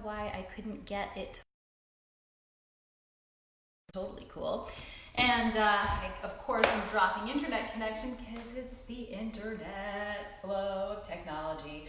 why I couldn't get it. Totally cool. And of course, I'm dropping internet connection because it's the internet flow of technology.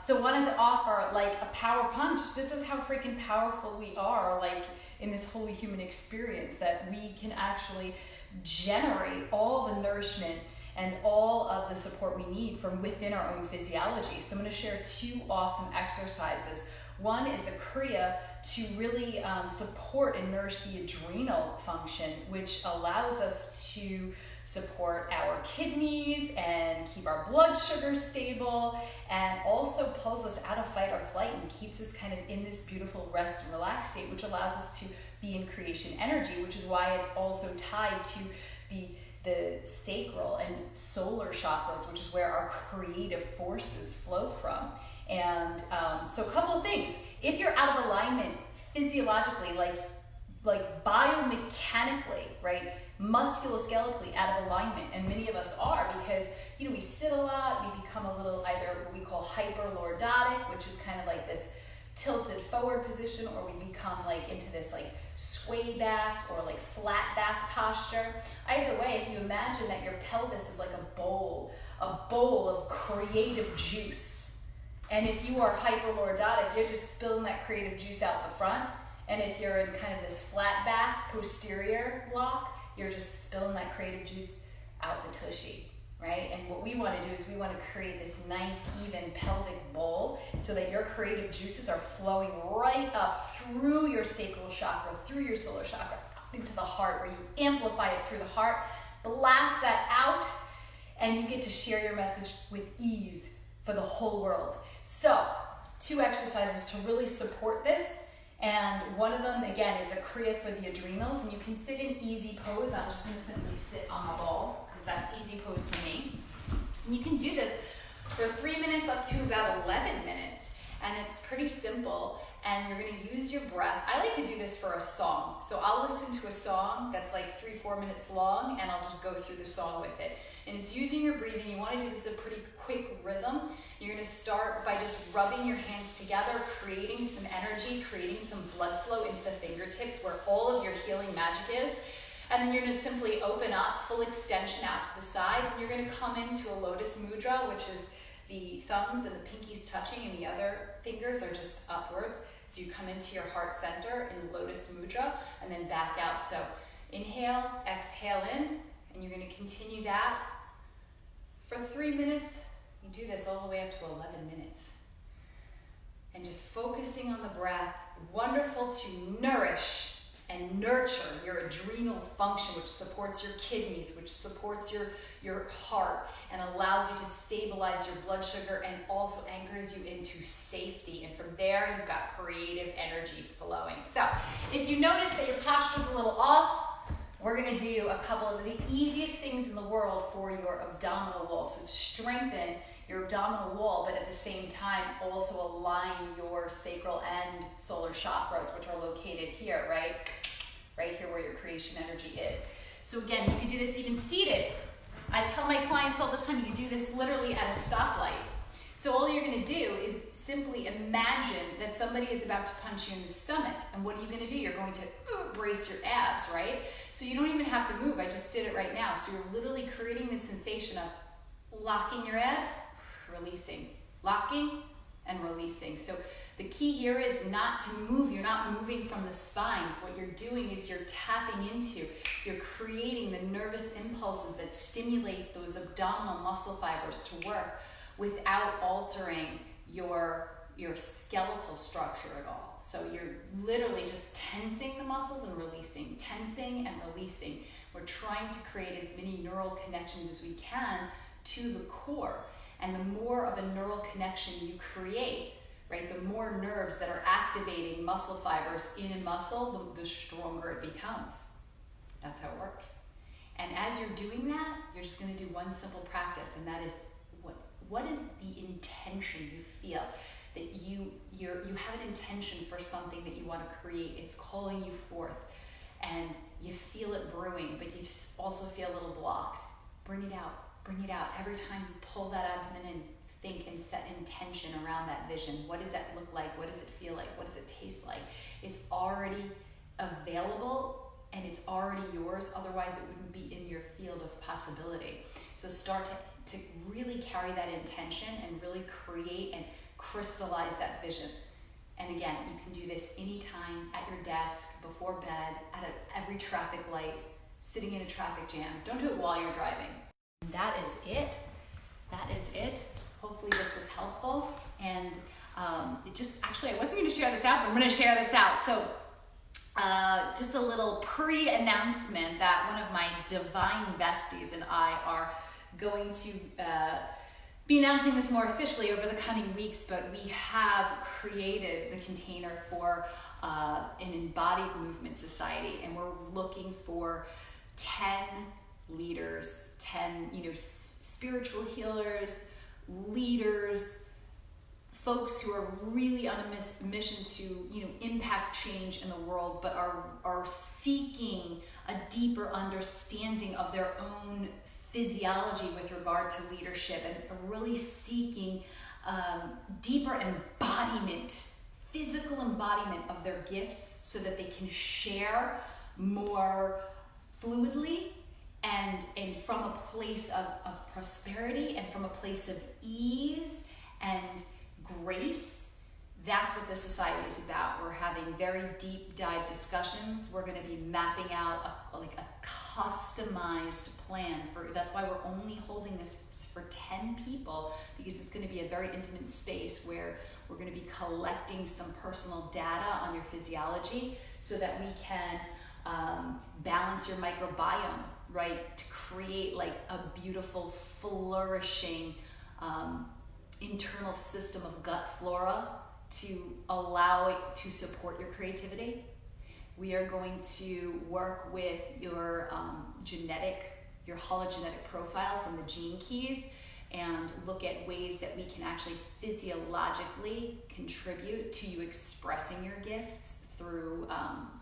So wanted to offer like a power punch. This is how freaking powerful we are, like in this holy human experience, that we can actually generate all the nourishment and all of the support we need from within our own physiology. So I'm going to share 2 awesome exercises. One is the Kriya to really support and nourish the adrenal function, which allows us to support our kidneys and keep our blood sugar stable, and also pulls us out of fight or flight and keeps us kind of in this beautiful rest and relaxed state, which allows us to be in creation energy, which is why it's also tied to the sacral and solar chakras, which is where our creative forces flow from. And so a couple of things. If you're out of alignment physiologically, like biomechanically, right, musculoskeletally out of alignment, and many of us are, because we sit a lot, we become a little either what we call hyperlordotic, which is kind of like this tilted forward position, or we become like into this like sway back or like flat back posture. Either way, if you imagine that your pelvis is like a bowl of creative juice, and if you are hyperlordotic, you're just spilling that creative juice out the front, and if you're in kind of this flat back posterior block, you're just spilling that creative juice out the tushy. Right? And what we want to do is we want to create this nice, even pelvic bowl so that your creative juices are flowing right up through your sacral chakra, through your solar chakra, into the heart, where you amplify it through the heart, blast that out, and you get to share your message with ease for the whole world. So, 2 exercises to really support this. And one of them, again, is a Kriya for the adrenals. And you can sit in easy pose. I'm just going to simply sit on my ball, because that's easy pose for me. And you can do this for 3 minutes up to about 11 minutes. And it's pretty simple. And you're going to use your breath. I like to do this for a song. So I'll listen to a song that's like 3-4 minutes long, and I'll just go through the song with it. And it's using your breathing. You want to do this at a pretty quick rhythm. You're going to start by just rubbing your hands together, creating some energy, creating some blood flow into the fingertips where all of your healing magic is. And then you're going to simply open up, full extension out to the sides, and you're going to come into a lotus mudra, which is the thumbs and the pinkies touching, and the other fingers are just upwards. So you come into your heart center in lotus mudra, and then back out. So inhale, exhale in, and you're going to continue that for 3 minutes. You do this all the way up to 11 minutes. And just focusing on the breath, wonderful to nourish and nurture your adrenal function, which supports your kidneys, which supports your heart, and allows you to stabilize your blood sugar, and also anchors you into safety. And from there, you've got creative energy flowing. So if you notice that your posture is a little off, we're going to do a couple of the easiest things in the world for your abdominal wall. So strengthen your abdominal wall, but at the same time also align your sacral and solar chakras, which are located here, right? Right here where your creation energy is. So again, you can do this even seated. I tell my clients all the time, you can do this literally at a stoplight. So all you're going to do is simply imagine that somebody is about to punch you in the stomach. And what are you going to do? You're going to brace your abs, right? So you don't even have to move. I just did it right now. So you're literally creating the sensation of locking your abs, releasing, locking and releasing. So the key here is not to move. You're not moving from the spine. What you're doing is you're tapping into, you're creating the nervous impulses that stimulate those abdominal muscle fibers to work without altering your skeletal structure at all. So you're literally just tensing the muscles and releasing, tensing and releasing. We're trying to create as many neural connections as we can to the core. And the more of a neural connection you create, right, the more nerves that are activating muscle fibers in a muscle, the stronger it becomes. That's how it works. And as you're doing that, you're just going to do one simple practice, and that is what is the intention you feel that you have an intention for something that you want to create. It's calling you forth, and you feel it brewing, but you also feel a little blocked. Bring it out. Bring it out. Every time you pull that abdomen in, think and set intention around that vision. What does that look like? What does it feel like? What does it taste like? It's already available and it's already yours. Otherwise, it wouldn't be in your field of possibility. So start to really carry that intention and really create and crystallize that vision. And again, you can do this anytime, at your desk, before bed, at every traffic light, sitting in a traffic jam. Don't do it while you're driving. And that is it. That is it. Hopefully this was helpful. And actually, I wasn't going to share this out, but I'm going to share this out. So just a little pre-announcement that one of my divine besties and I are going to be announcing this more officially over the coming weeks, but we have created the container for an embodied movement society, and we're looking for 10 leaders, 10 spiritual healers, leaders, folks who are really on a mission to impact change in the world, but are seeking a deeper understanding of their own physiology with regard to leadership, and are really seeking deeper embodiment, physical embodiment of their gifts, so that they can share more fluidly and from a place of prosperity and from a place of ease and grace. That's what this society is about. We're having very deep dive discussions. We're going to be mapping out a customized plan that's why we're only holding this for 10 people, because it's going to be a very intimate space where we're going to be collecting some personal data on your physiology so that we can balance your microbiome, right? To create like a beautiful, flourishing internal system of gut flora to allow it to support your creativity. We are going to work with your your hologenetic profile from the gene keys, and look at ways that we can actually physiologically contribute to you expressing your gifts through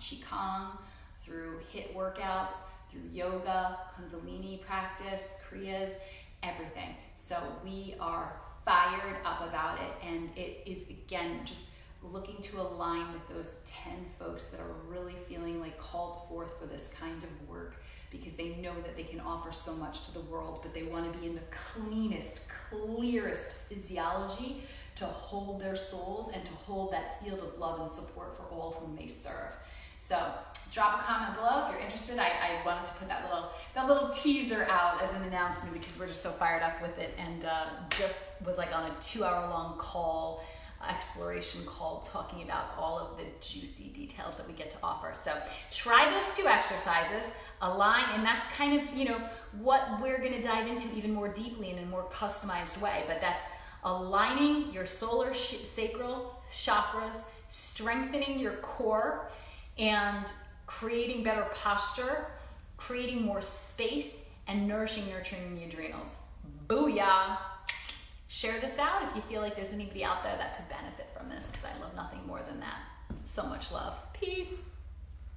Qigong, through HIIT workouts, through yoga, Kundalini practice, Kriyas, everything. So we are fired up about it, and it is, again, just looking to align with those 10 folks that are really feeling like called forth for this kind of work, because they know that they can offer so much to the world, but they want to be in the cleanest, clearest physiology to hold their souls and to hold that field of love and support for all whom they serve. So drop a comment below if you're interested. I wanted to put that little teaser out as an announcement because we're just so fired up with it, and just was like on a 2-hour-long call, exploration call, talking about all of the juicy details that we get to offer. So try those 2 exercises, align, and that's kind of what we're going to dive into even more deeply in a more customized way. But that's aligning your solar sacral chakras, strengthening your core, and creating better posture, creating more space, and nourishing, nurturing the adrenals. Booyah! Share this out if you feel like there's anybody out there that could benefit from this, because I love nothing more than that. So much love. Peace.